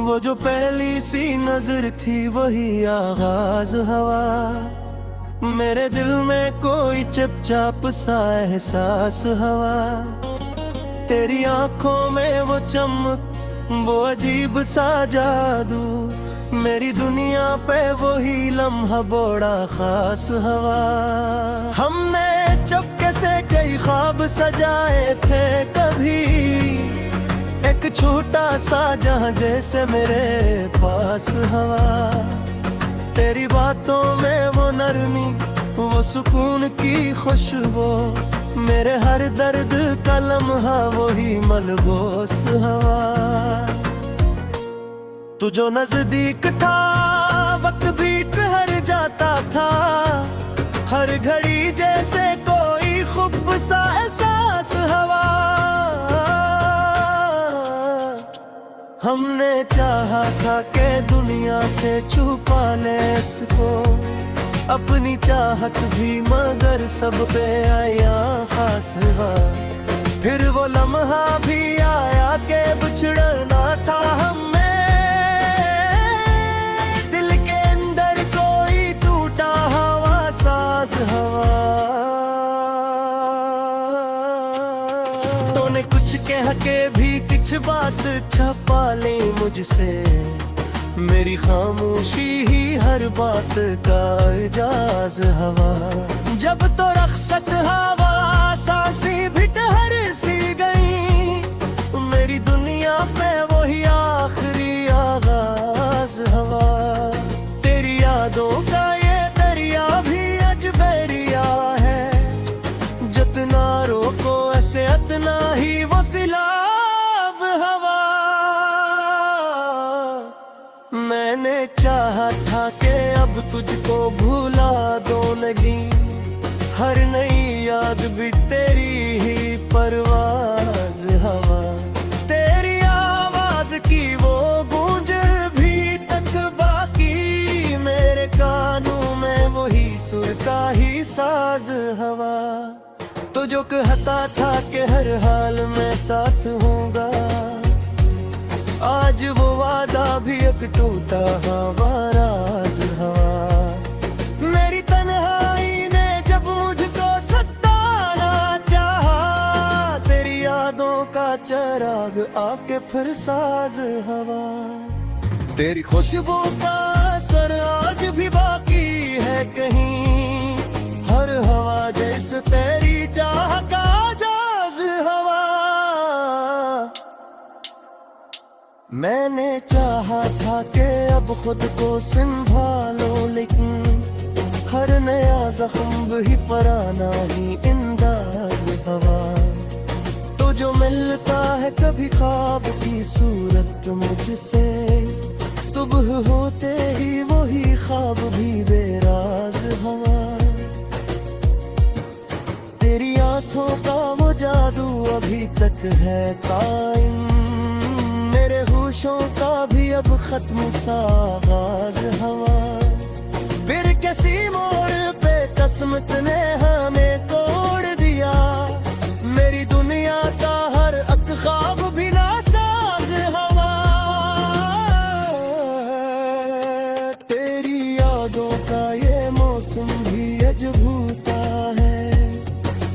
वो जो पहली सी नजर थी वही आगाज हवा। मेरे दिल में कोई चुपचाप सा एहसास हवा। तेरी आंखों में वो चमक, वो अजीब सा जादू, मेरी दुनिया पे वही लम्हा बड़ा खास हवा। हमने चुपके से कई ख्वाब सजाए थे कभी, एक छोटा सा जहां जैसे मेरे पास हवा। तेरी बातों में वो नरमी, वो सुकून की खुशबू, मेरे हर दर्द का लम्हा वही मलबूस हवा। तू जो नजदीक था वक्त भी ठहर जाता था, हर घड़ी जैसे कोई खुब सा एहसास हवा। हमने चाहा था कि दुनिया से छुपा ले इसको, अपनी चाहत भी, मगर सब पे आया खास हुआ। फिर वो लम्हा भी आया कि बिछड़ना था हमें, दिल के अंदर कोई टूटा हवा साज हवा। तूने कुछ कह के भी कुछ बात छपा ले मुझसे, मेरी खामोशी ही हर बात का इजाज हवा। जब तो रख्सत हवा सांसें भी ठहर सी गई, मेरी दुनिया पे वही आखिरी आगाज हवा। तेरी यादों का ये दरिया भी अजबेरिया है, जितना रोको ऐसे अतना ही वो सिलाब हवा। मैंने चाहा था कि अब तुझको भूला दो नहीं, हर नई याद भी तेरी ही परवाज हवा। तेरी आवाज की वो गूंज भी तक बाकी, मेरे कानों में वही सुर का ही साज हवा। तो जो कहता था कि हर हाल में साथ होगा, आज वो वादा भी एक टूटा हवा राज हवा। मेरी तन्हाई ने जब मुझको सताना चाहा, तेरी यादों का चिराग आके फिर साज हवा। तेरी खुशबू का असर आज भी बाकी है कहीं, हर हवा जैसे तेरी चाह का जाज हवा। मैंने चाहा था कि अब खुद को संभालो, लेकिन हर नया जख्म भी पुराना ही अंदाज हवा। तो जो मिलता है कभी ख्वाब की सूरत मुझसे, सुबह होते ही वही ख्वाब भी बेराज हवा। तेरी आंखों का वो जादू अभी तक है कायम, मेरे होशों का भी अब खत्म सा आगाज हवा। फिर किसी मोड़ पे किस्मत ने हमें तोड़ दिया, मेरी दुनिया का हर एक ख्वाब भी नासाज हवा। तेरी यादों का ये मौसम भी अजबूता है,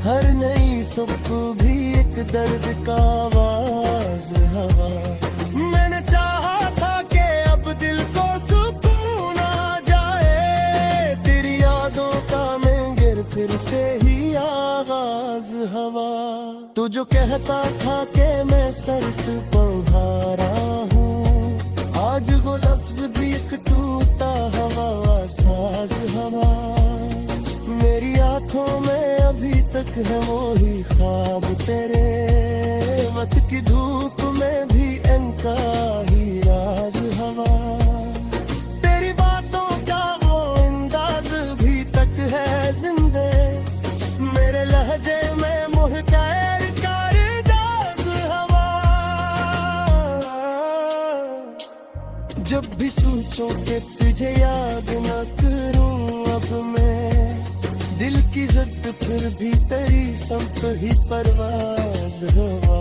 हर नई सुबह भी एक दर्द का आवाज हवा। मैंने चाहा था कि अब दिल को सुकून आ जाए, तेरी यादों का मंदिर फिर से ही आगाज हवा। तू जो कहता था कि मैं सर से पहाड़ा हूँ, आज वो लफ्ज भी एक टूटा हवा साज हवा। मेरी आंखों में अभी तक है वही ख्वाब तेरे, वक्त की धूप में भी इनका ही राज हवा। तेरी बातों का वो अंदाज भी तक है जिंदे, मेरे लहजे में मोह कैर कर दाज हवा। जब भी सोचो कि तुझे याद न करूं अब मैं, दिल की जिद फिर भी तेरी संग ही परवाज हवा।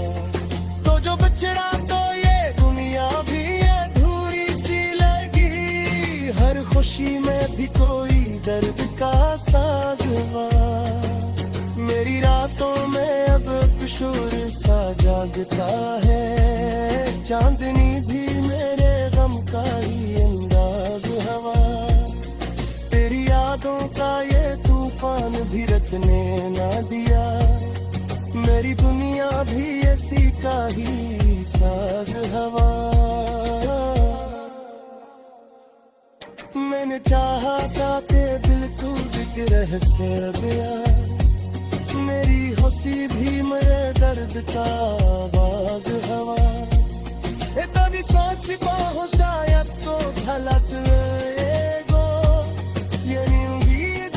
तो जो बिछड़ा तो ये दुनिया भी अधूरी हर खुशी में भी कोई दर्द का साज हुआ। मेरी रातों में अब किशोर सा जागता है, चांदनी भी मेरे गम का ही अंदाज हवा। तेरी यादों का ये तूफान भी रखने ना दिया, मेरी दुनिया भी ऐसी का ही साज हवा। मैंने चाहा था कि दिल टूट के रहस्य गया, मेरी हंसी भी मेरे दर्द का आवाज हवा। इतनी सोच पाओ शायद तो झलक एगो, यानी उम्मीद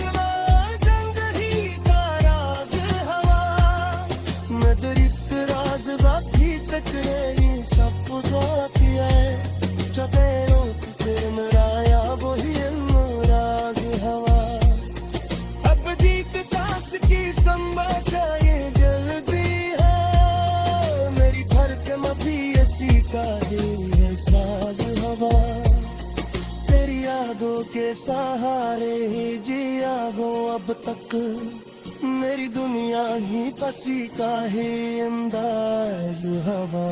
जिंदगी का राज हवा। मैं दरित राज बाकी तक नहीं सब कुछ किया है, चपेरों के मराया वही राज हवा। अब जीत काश की संभव ये जल्दी है, मेरी धड़कन भी ऐसी का ही है साज हवा। तेरी यादों के सहारे ही जिया हूँ अब तक, मेरी दुनिया ही बसी का ही अंदाज हवा।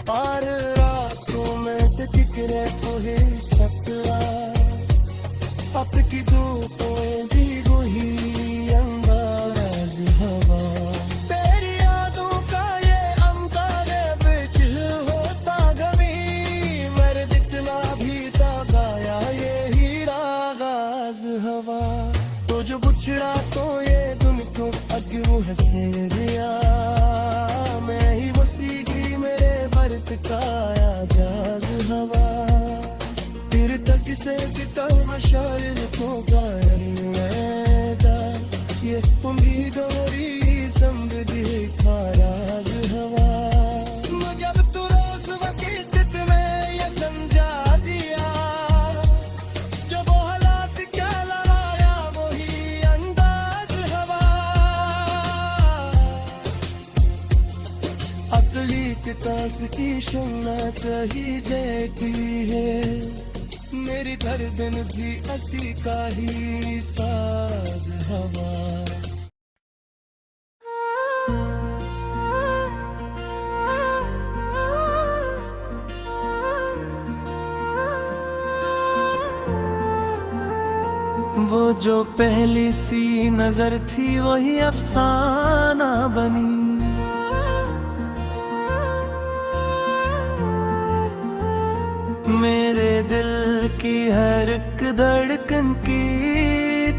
और रातों में दिखरे कोई सकला, अब की धूपों दी वही अंदाज हवा। तेरी यादों का ये अंगारे बिच होता गमी, मेरे दिखना भी गाया ये हीरा गाज हवा। तो जो बुछड़ा तो ये दुन को अग्यू हसे दिया, मैं ही वसी की मेरे बरत का आजाज हवा। फिर तक से किता शायर को गायन मैदा, ये उम्मीदों री समझी खाराज हवा। जब तू रोज वकीत में ये समझा दिया, जो वो हालात क्या लड़ाया वही अंदाज हवा। अकली कितास की सुन्नत ही जैती है, मेरी धड़कन भी असी का ही साज हवा। वो जो पहली सी नजर थी वही अफसाना बनी, मेरे दिल की हर एक धड़कन की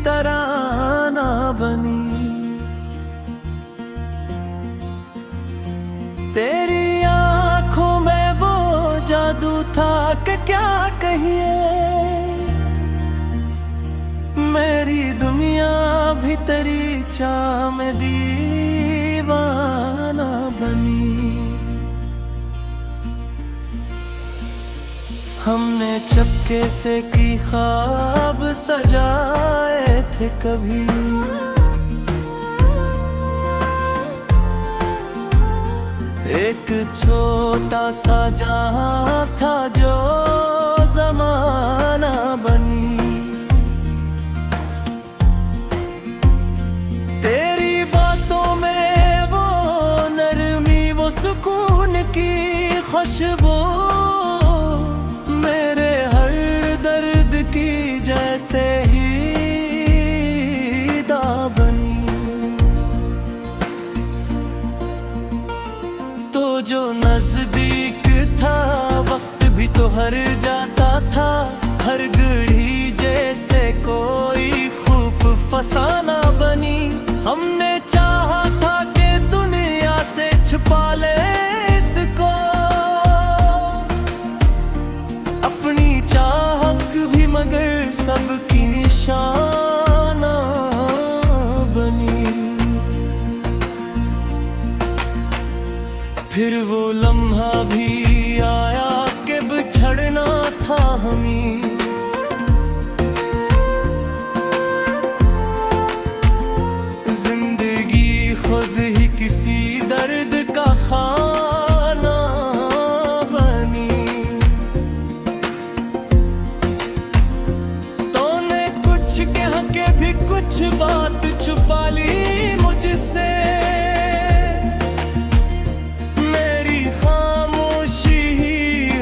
तराना बनी। तेरी आंखों में वो जादू था कि क्या कहिए, मेरी दुनिया भी तेरी चाह में दीवाना बनी। हमने चपके से की ख्वाब सजाए थे कभी, एक छोटा सा जहां था जो जमाना बनी। तेरी बातों में वो नरमी, वो सुकून की खुशबू, मेरे हर दर्द की जैसे ही दा बनी। तो जो नजदीक था वक्त भी तो हर जाता था, हर घड़ी जैसे कोई खूब फसाना बनी। हमने चाहा था कि दुनिया से छुपा ले इसको, अपनी चाहत भी मगर सबकी निशाना बनी। फिर वो लम्हा भी आया कि बिछड़ना था हमें, जिंदगी खुद ही किसी दर्द का खाना बनी। तूने कुछ कह के भी कुछ बात छुपा ली मुझसे, मेरी खामोशी ही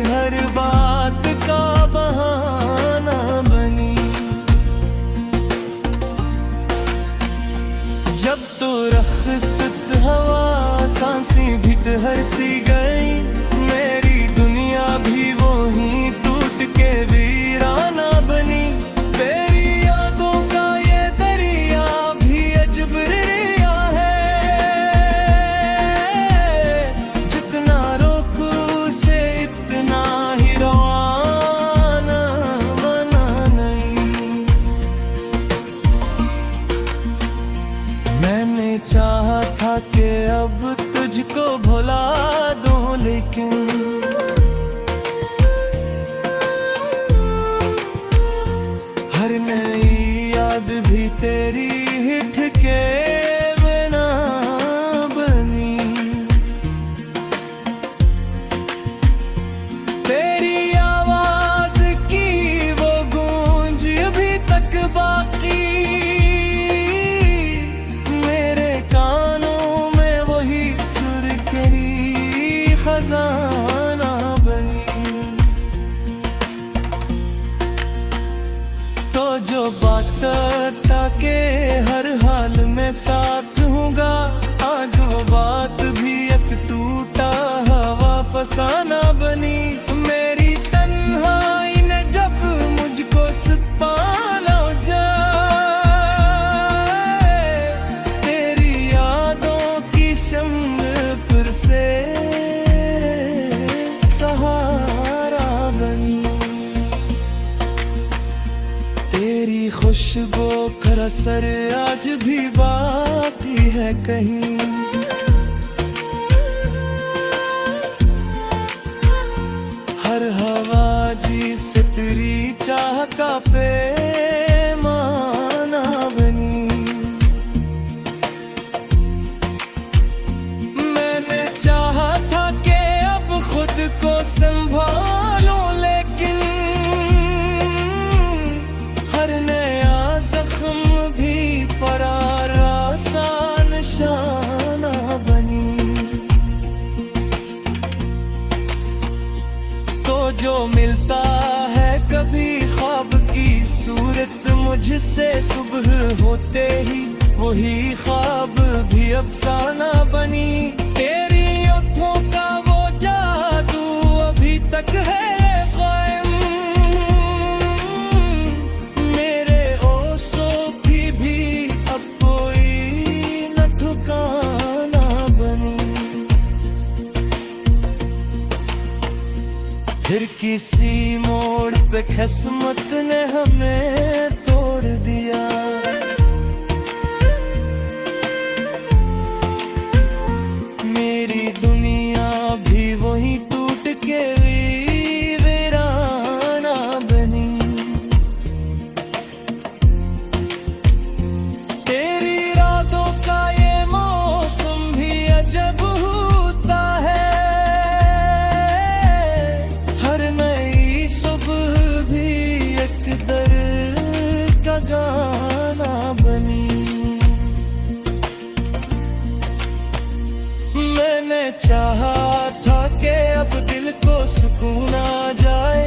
हर बात का बहाना बनी। जब तो रख्सत हवा सांसें भी ठहर सी गई, मेरी दुनिया भी वो ही टूट के वीराना बनी। तेरी यादों का ये दरिया भी अजब रिया है, जितना रोकू उसे इतना ही रवाना बना नहीं। मैंने चाहा था कि अब तुझको भुला दूं, लेकिन हर नई याद भी तेरी हिट के बिना बनी। तेरी आवाज की वो गूंज अभी तक बाकी, मेरे कानों में वही सुर करी खजाना बनी। तो जो बात के हर हाल में साथ हूँगा, आज वो बात भी एक टूटा हवा फसाना बनी। मेरी तन्हाई ने जब मुझको सताना जाए, तेरी यादों की शम्म फिर से सहारा बनी। तेरी खुशबू का असर आज भी बाकी है कहीं, हर हवा जिसे तेरी चाह का पैमाना बनी। मैंने चाहा था कि अब खुद को संभालूं, लेकिन हर नया जख्म भी परारा सा निशाना बनी। तो जो मिलता है कभी ख्वाब की सूरत मुझसे, सुबह होते ही वही ख्वाब भी अफसाना बनी। तेरी आँखों का वो जादू अभी तक है कायम, मेरे ओसों की भी अब कोई न ठिकाना बनी। फिर किसी मोड़ पे किस्मत ने हमें तोड़ दिया, मेरी दुनिया भी वही टूट के वीराना बनी। तेरी रातों का ये मौसम भी अजब होता है, हर नई सुबह भी एक दर्द का गाना बनी। मैंने चाहा था कि अब दिल को सुकून आ जाए,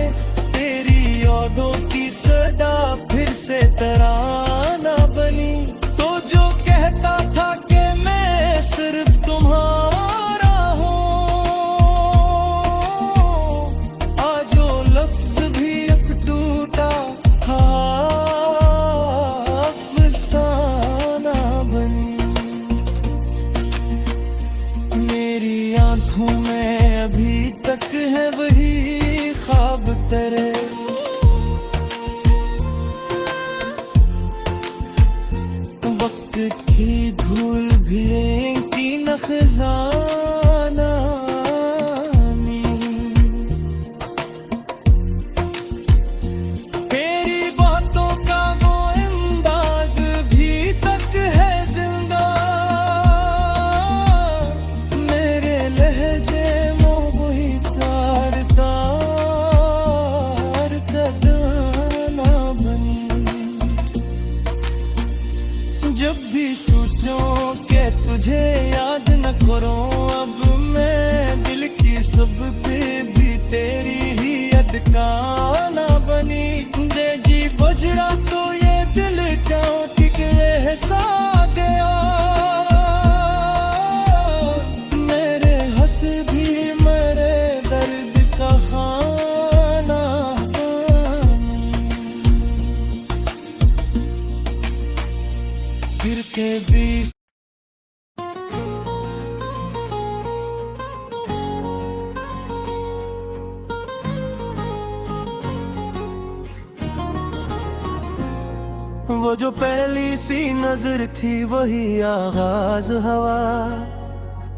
तेरी यादों की सदा फिर से तराना बनी। तो जो कहता था कि मैं सिर्फ तुम्हारा हूँ, आज वो लफ्ज भी एक टूटा अफसाना बनी। मेरी आँखों में अभी तक है वही ख्वाब तेरे, वक्त की धूल भी की न खजाना में। तेरी बातों का वो अंदाज भी तक है जिंदा, जो पहली सी नजर थी वही आगाज हवा,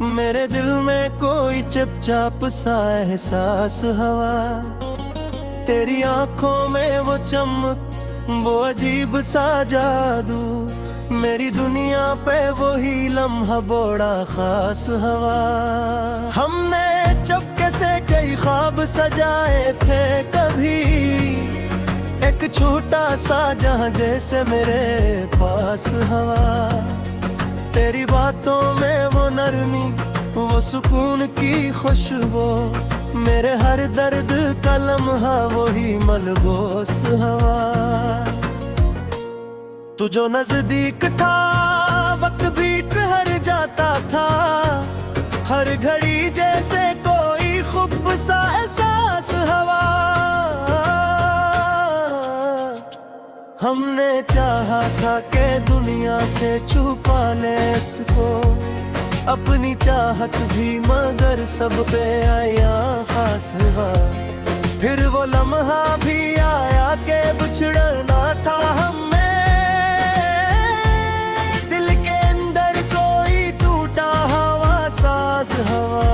मेरे दिल में कोई चुपचाप सा एहसास हवा। तेरी आंखों में वो चमक, वो अजीब सा जादू, मेरी दुनिया पे वही लम्हा बड़ा खास हवा। हमने चुपके से कई ख्वाब सजाए थे कभी, एक छोटा सा जहां जैसे मेरे पास हवा। तेरी बातों में वो नरमी, वो सुकून की खुशबू, मेरे हर दर्द का लम्हा वही मलबूस हवा। तू जो नजदीक था वक्त भी ठहर जाता था, हर घड़ी जैसे कोई खुब सा एहसास हवा। हमने चाहा था कि दुनिया से छुपा ले इसको, अपनी चाहत भी, मगर सब पे आया खास हुआ। फिर वो लम्हा भी आया कि बिछड़ना था हमें, दिल के अंदर कोई टूटा हवा साज हवा।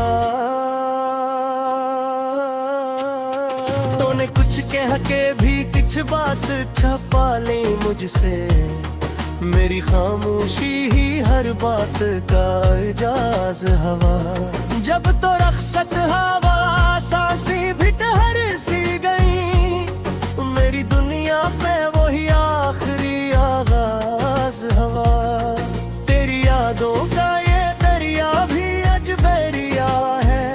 तूने कुछ कह के भी कुछ बात छपा ली मुझसे, मेरी खामोशी ही हर बात का इजाज हवा। जब तो रख्सत हवा सांसी भी ठहर सी गई, मेरी दुनिया पे वही आखिरी आगाज हवा। तेरी यादों का ये दरिया भी अजबेरिया है,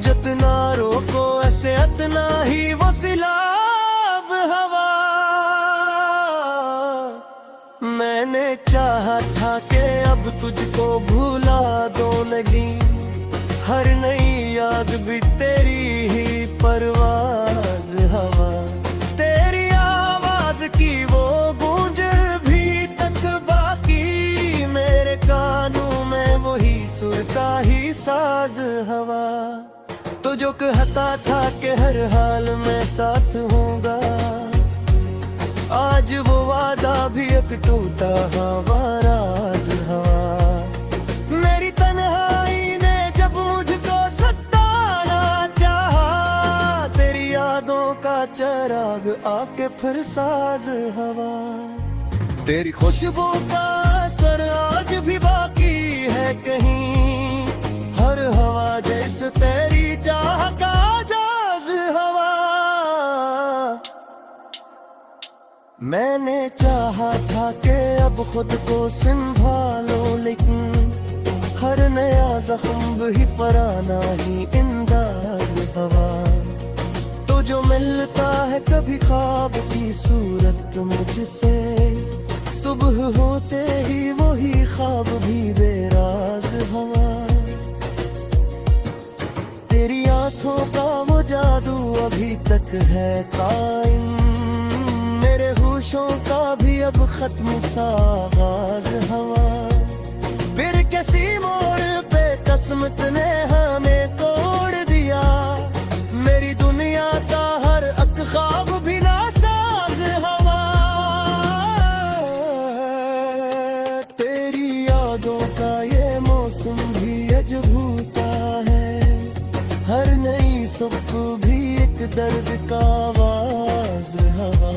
जितना रोको ऐसे अतना ही वो सिलाब हवा। मैंने चाहा था कि अब तुझको भूला दो लगी, हर नई याद भी तेरी ही परवाज हवा। तेरी आवाज की वो गूंज भी तक बाकी, मेरे कानों में वही सुर का ही साज हवा। तो जो कहता था कि हर हाल में साथ होगा, आज वो वादा भी एक टूटा हवा राज हवा। मेरी तन्हाई ने जब मुझको सताना चाहा, तेरी यादों का चिराग आके फिर साज हवा। तेरी खुशबू का असर आज भी बाकी है कहीं, हर हवा जैसे तेरी चाह का जाज हवा। मैंने चाहा था कि अब खुद को संभालो, लेकिन हर नया जख्म भी पुराना ही अंदाज हवा। तो जो मिलता है कभी ख्वाब की सूरत मुझसे, सुबह होते ही वही ख्वाब भी बेराज हवा। तेरी आंखों का वो जादू अभी तक है कायम, मेरे होशों का भी अब खत्म सा आगाज हवा। फिर किसी मोड़ पे किस्मत ने हमें तोड़ दिया, मेरी दुनिया का हर एक ख्वाब भी नासाज हवा। तेरी यादों का ये मौसम भी अजब होता है, हर नई सुबह भी एक दर्द का आवाज हवा।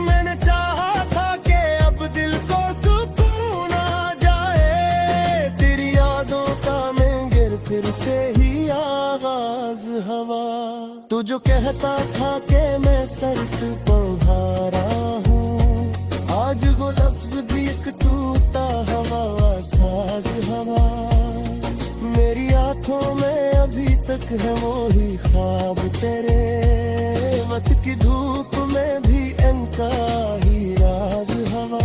मैंने चाहा था कि अब दिल को सुकून आ जाए, तेरी यादों का मंदिर फिर से ही आगाज हवा। तू जो कहता था कि मैं सर से पहाड़ा हूँ, आज वो लफ्ज भी एक टूटा हवा साज हवा। मेरी आंखों में अभी तक है वो ही ख्वाब तेरे, मत की धूप में भी इनका ही राज हवा।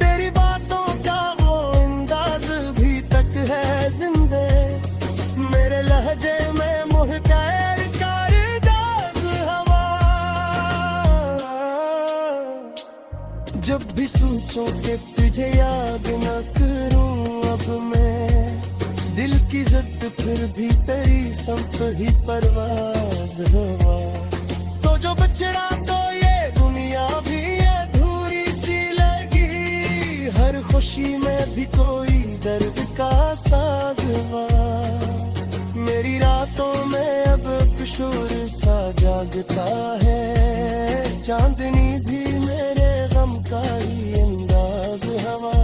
तेरी बातों का वो अंदाज भी तक है जिंदे, मेरे लहजे में मुहकैर कारदाज हवा। जब भी सोचो कि तुझे याद न करूं अब मैं, दिल की जिद फिर भी तेरी संग ही परवाज हवा। तो जो बचड़ा तो ये दुनिया भी अधूरी मैं भी कोई दर्द का साज हुआ। मेरी रातों में अब किशोर सा जागता है, चांदनी भी मेरे गम का ही अंदाज हवा।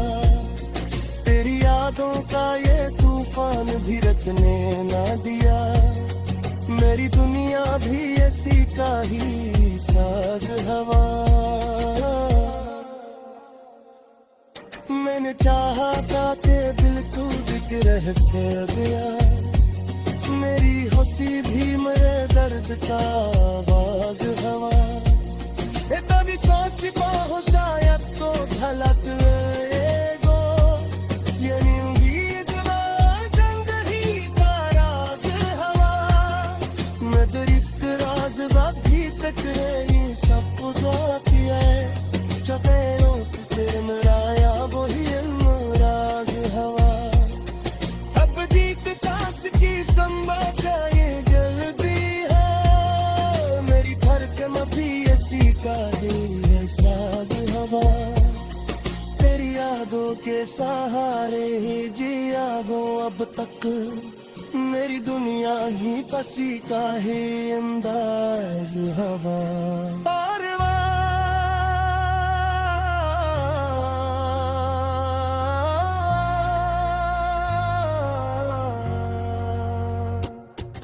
तेरी यादों का ये तूफान भी रखने ना दिया, मेरी दुनिया भी ऐसी का ही साज हवा। मैंने चाहा था कि दिल टूट के रह से गया, मेरी हंसी भी मेरे दर्द का आवाज हवा। तभी सोच पाओ शायद तो झलक एगो, यानी उम्मीद ना संग ही का राज हवा। मैं दरित राज अभी तक है ये सब कुछ किया है, चपेड़ों तेरे मराया वही राज हवा। अब जीत तास की संभव ये जल्दी है, मेरी धड़कन भी ऐसी का है साज हवा। तेरी यादों के सहारे ही जिया वो अब तक, मेरी दुनिया ही बसी का है अंदाज हवा।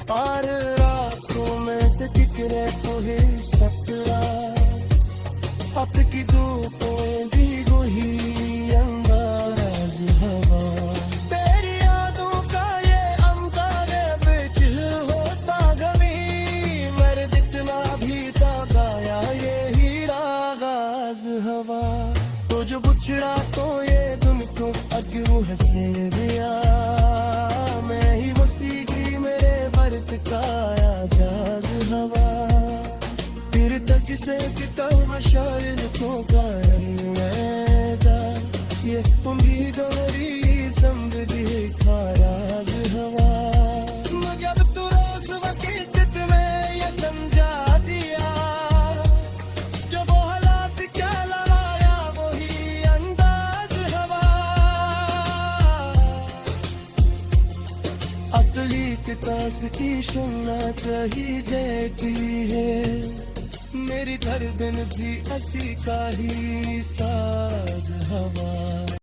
पार रातों में ते फिक्रे कोहे सकरा, आपकी धूपों दी गोही अंदाज हवा। तेरी यादों का ये अंगारे बिच होता गमी, मेरे जितना भी गाया ये हीरा गाज हवा। तो जो बुछड़ा तो ये दुन को अगू हंसे दिया, मैं ही वसी की मेरे बर्त का आजाज हवा। फिर तक से किता शायर को गाया, ये उम्मीदों री समझी खाराज हवा। जब तू रोज वकीत में ये समझा दिया, जो वो हालात क्या लड़ाया वही अंदाज हवा। अकली के पास की सुनना कही जाती है, मेरी धड़कन भी ऐसी का ही साज हवा।